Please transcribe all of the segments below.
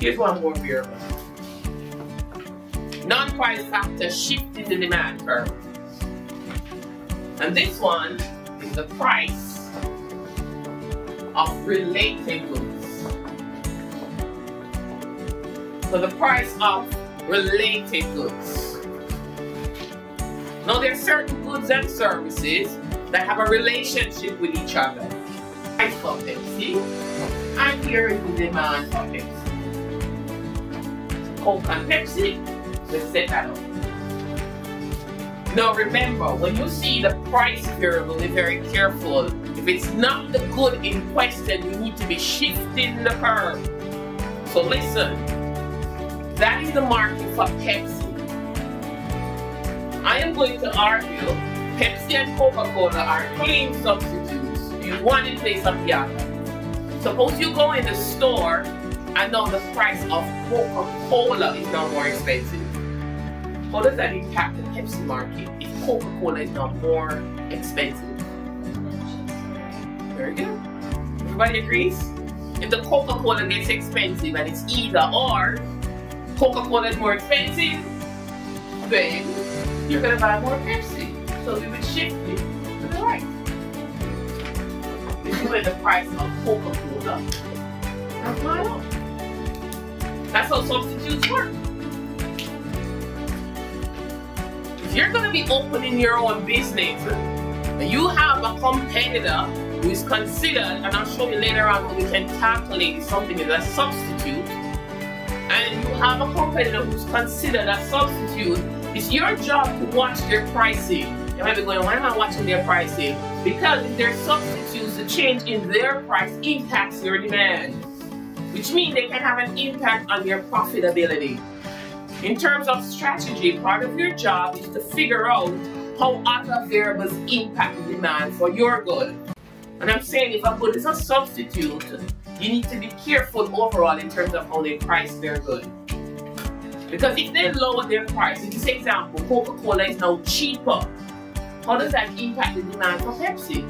Here's one more variable. Non-price factor shift in the demand curve. And this one is the price of related goods. So the price of related goods. Now there are certain goods and services that have a relationship with each other. Price for Pepsi, and here is the demand for Pepsi. Coke and Pepsi, let's set that up. Now remember, when you see the price variable, be very careful. If it's not the good in question, you need to be shifting the curve. So listen, that is the market for Pepsi. I am going to argue Pepsi and Coca-Cola are clean substitutes. Use one in place of the other. Suppose you go in the store and now the price of Coca-Cola is now more expensive. How does that impact the Pepsi market if Coca-Cola is now more expensive? Very good. Everybody agrees? If the Coca-Cola gets expensive and it's either or, Coca-Cola is more expensive, then you're going to buy more Pepsi. So we would shift it to the right. This is where the price of Coca-Cola has gone up. That's how substitutes work. If you're going to be opening your own business, and you have a competitor who is considered, and I'll show you later on how we can calculate if something is a substitute, and you have a competitor who's considered a substitute, it's your job to watch their pricing. You might be going, why am I watching their pricing? Because if they're substitutes, the change in their price impacts your demand, which means they can have an impact on your profitability. In terms of strategy, part of your job is to figure out how other variables impact the demand for your good. And I'm saying if a good is a substitute, you need to be careful overall in terms of how they price their good. Because if they lower their price, in this example, Coca-Cola is now cheaper, how does that impact the demand for Pepsi?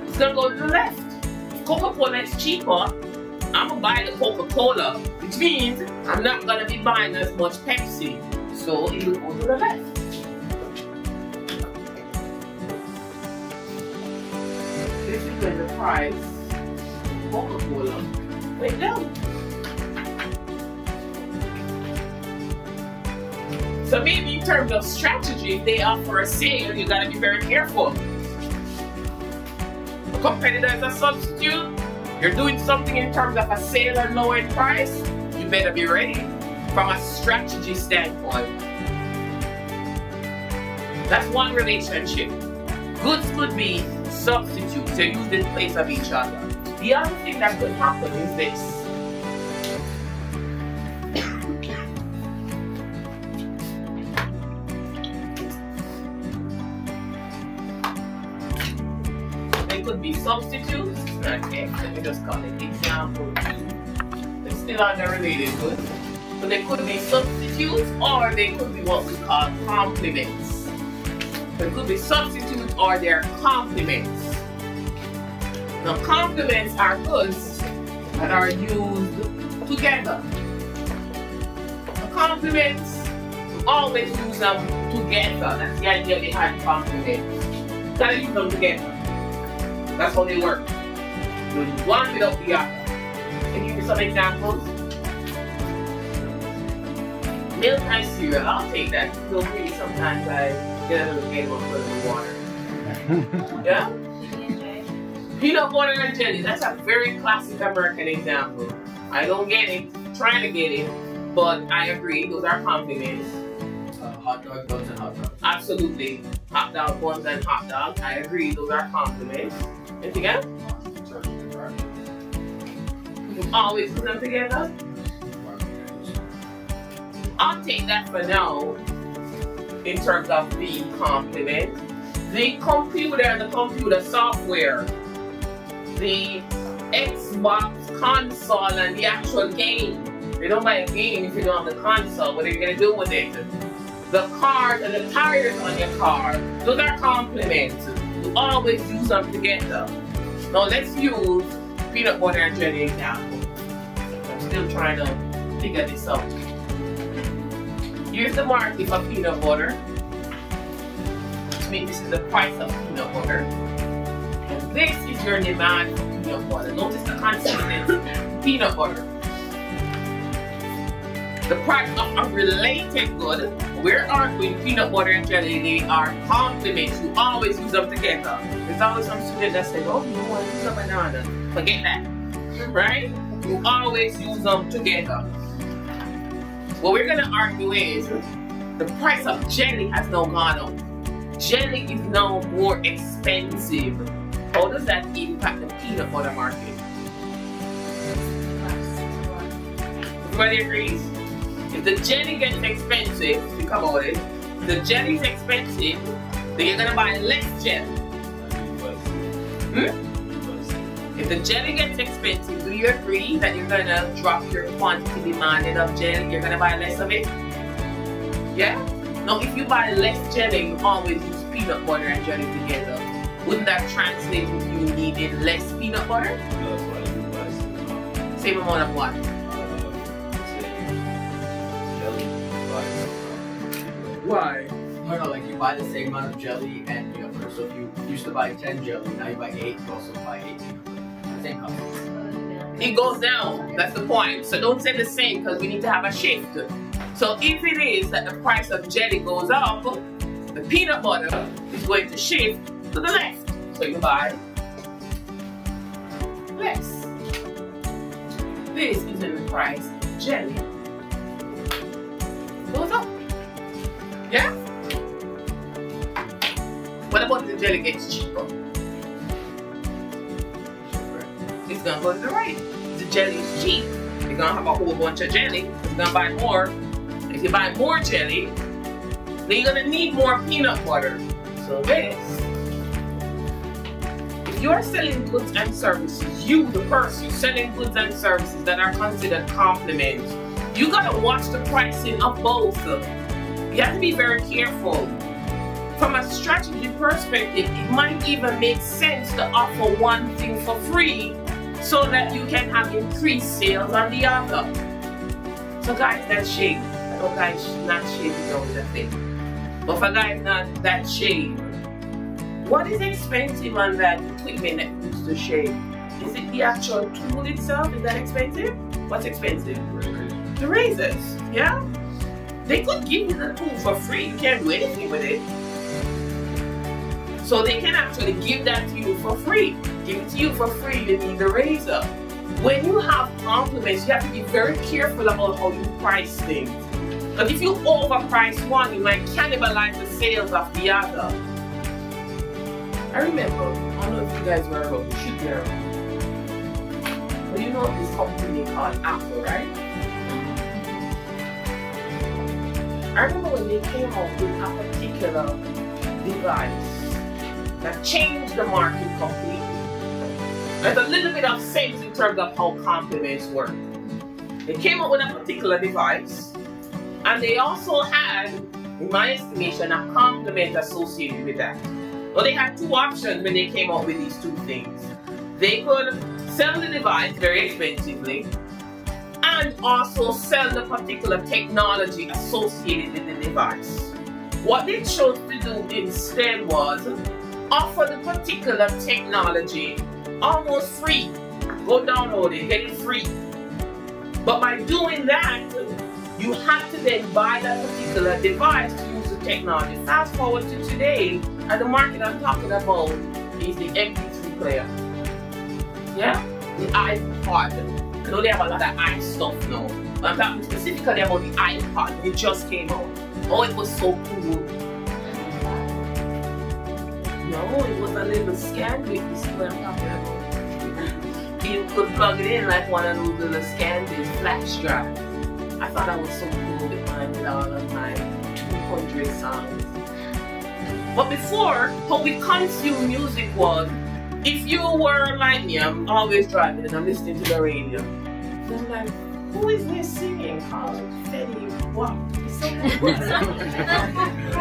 It's going to go to the left. If Coca-Cola is cheaper, I'm going to buy the Coca-Cola, which means I'm not going to be buying as much Pepsi. So it will go to the left. This is when the price of Coca-Cola went down. So maybe in terms of strategy, if they offer a sale, you got to be very careful. A competitor is a substitute. You're doing something in terms of a sale or lower price, you better be ready from a strategy standpoint. That's one relationship. Goods could be substitutes, they're used in place of each other. The other thing that could happen is this. Could be substitutes. Okay, let me just call it example 2. It's still under related goods. So they could be substitutes or they could be what we call complements. They could be substitutes or they're complements. Now complements are goods that are used together. The complements, always use them together. That's the idea behind complements. Gotta use them together. That's how they work. You use one without the other. Can you give me some examples? Milk and cereal, I'll take that. So really sometimes I get a little game of put in the water. Yeah? Peanut butter and jelly, that's a very classic American example. I don't get it, trying to get it, but I agree, those are compliments. Hot dog buns and hot dogs. Absolutely. Hot dog buns and hot dogs, I agree, those are compliments. Anything else? You always put them together? I'll take that for now in terms of being complement. The computer software, the Xbox console and the actual game. You don't buy a game if you don't have the console. What are you going to do with it? The cars and the tires on your car, those are complements. You always use them together. Now let's use peanut butter and jelly example. I'm still trying to figure this out. Here's the market for peanut butter. Which means this is the price of peanut butter. And this is your demand for peanut butter. Notice the consistency. Peanut butter. The price of a related good. We're arguing peanut butter and jelly, they are complements. You always use them together. There's always some student that says, oh, you want to use a banana. Forget that. Right? You always use them together. What we're going to argue is the price of jelly has now gone up. Jelly is now more expensive. How does that impact the peanut butter market? Everybody agrees? If the jelly gets expensive, think about it, if the jelly is expensive, then you're going to buy less jelly. If the jelly gets expensive, do you agree that you're going to drop your quantity demanded of jelly? You're going to buy less of it? Yeah? Now, if you buy less jelly, you always use peanut butter and jelly together. Wouldn't that translate into you needing less peanut butter? No, that's why you buy Same amount of what? jelly. Why? No, like you buy the same amount of jelly and peanut butter. So if you used to buy 10 jelly, now you buy 8, you also buy 8 peanut butter. Same cost. It goes down. That's the point. So don't say the same because we need to have a shift. So if it is that the price of jelly goes up, the peanut butter is going to shift to the left. So you buy less. This is in the price of jelly. Goes up. Yeah? What about if the jelly gets cheaper? It's gonna go to the right. If the jelly is cheap, you're gonna have a whole bunch of jelly. You're gonna buy more. If you buy more jelly, then you're gonna need more peanut butter. So this, if you're selling goods and services, you, the person selling goods and services that are considered complements, you gotta watch the pricing of both. You have to be very careful. From a strategy perspective, it might even make sense to offer one thing for free so that you can have increased sales on the other. So guys, that's shade. I know guys not shade is always a thing. But for guys not that shade, what is expensive on that equipment that used to shade? Is it the actual tool itself? Is that expensive? What's expensive? The razors, yeah? They could give you the tool for free. You can't do anything with it. So they can actually give that to you for free. Give it to you for free, you need the razor. When you have compliments, you have to be very careful about how you price things. But if you overprice one, you might cannibalize the sales of the other. I remember, I don't know if you guys were around, you should be around. But you know this company called Apple, right? I remember when they came out with a particular device that changed the market completely. There's a little bit of sense in terms of how complements work. They came up with a particular device, and they also had, in my estimation, a complement associated with that. Well, they had two options when they came up with these two things. They could sell the device very expensively, and also sell the particular technology associated with the device. What they chose to do instead was offer the particular technology almost free. Go download it, get it free. But by doing that, you have to then buy that particular device to use the technology. Fast forward to today, and the market I'm talking about is the MP3 player. Yeah? The iPod. I know they have a lot of i stuff now. But I'm talking specifically about the iPod. It just came out. Oh, it was so cool. No, it was a little scan bit. You see what I'm talking about? You could plug it in like one of those little scan bits, flash drive. I thought that was so cool with mine, with all of my 200 songs. But before, how we consume music was, if you were like me, I'm always driving and I'm listening to the radio. And I'm like, who is this singing? Oh, Fetty Wap.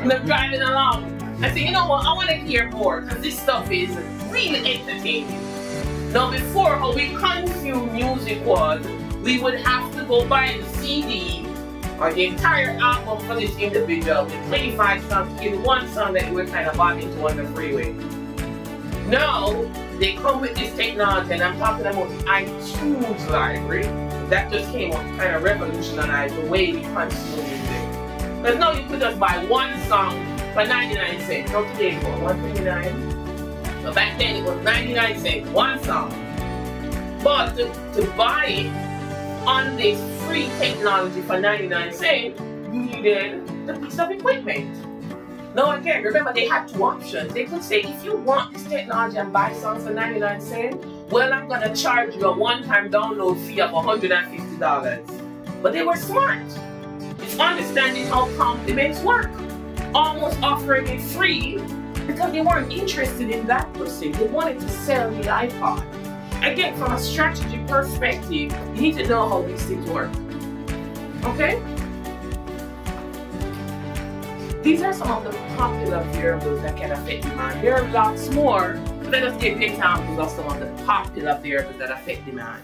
And I'm driving along. I say, you know what, I want to hear more because this stuff is really entertaining. Now before, how we consume music was, we would have to go buy the CD or the entire album for this individual with 25 songs in one song that we're kind of bought into on the freeway. Now, they come with this technology, and I'm talking about the iTunes library that just came up, kind of revolutionized the way we consume music. Because now you could just buy one song for 99 cents. Now today it's what, 129? So back then it was 99 cents, one song. But to buy it on this free technology for 99 cents, you needed the piece of equipment. Now again, remember they had two options. They could say, if you want this technology and buy songs for 99 cents, well, I'm going to charge you a one-time download fee of $150. But they were smart. It's understanding how compliments work. Almost offering it free because they weren't interested in that per se. They wanted to sell the iPod. Again, from a strategy perspective, you need to know how these things work. Okay? These are some of the popular variables that can affect demand. There are lots more, but let us give examples of some of the popular variables that affect demand.